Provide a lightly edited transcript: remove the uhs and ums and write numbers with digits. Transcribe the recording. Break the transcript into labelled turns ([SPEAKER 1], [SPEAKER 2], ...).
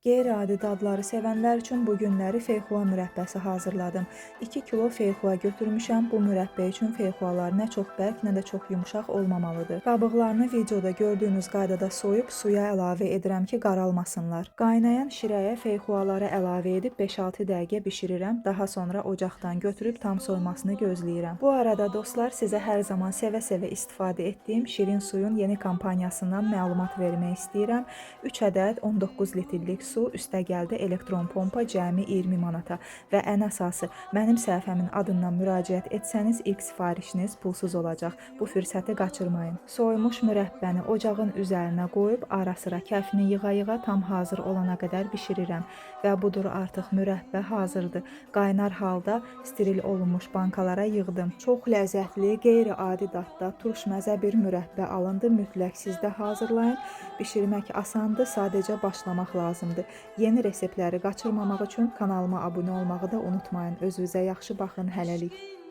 [SPEAKER 1] Qeyri-adi dadları sevənlər üçün bu günləri feyxua mürəbbəsi hazırladım. 2 kilo feyxua götürmüşəm. Bu mürəbbə üçün feyxualar nə çox bərk, nə də çox yumşaq olmamalıdır. Qabıqlarını videoda gördüyünüz qaydada soyub suya əlavə edirəm ki, qaralmasınlar. Qaynayan şirəyə feyxuaları əlavə edib 5-6 dəqiqə bişirirəm. Daha sonra ocaqdan götürüb tam soymasını gözləyirəm. Bu arada dostlar, sizə hər zaman sevə-sevə istifadə etdiyim şirin suyun yeni kampaniyasından məlumat vermək istəyirəm. 3 ədəd 19 litrlik su, üstəgəldə elektron pompa cəmi 20 manata və ən əsası mənim səhifəmin adından müraciət etsəniz ilk sifarişiniz pulsuz olacaq. Bu fürsəti qaçırmayın. Soymuş mürəbbəni ocağın üzərinə qoyub ara-sıra kəfini yığa-yığa tam hazır olana qədər bişirirəm və budur artıq mürəbbə hazırdır. Qaynar halda steril olunmuş bankalara yığdım. Çox ləzzətli, qeyri-adi dadda turş məzə bir mürəbbə alındı. Mütləq siz də hazırlayın. Bişirmək asandır, sadəcə başlamaq lazımdır. Yeni reseptləri qaçırmamaq üçün kanalıma abunə olmağı da unutmayın. Özünüzə yaxşı baxın, hələlik.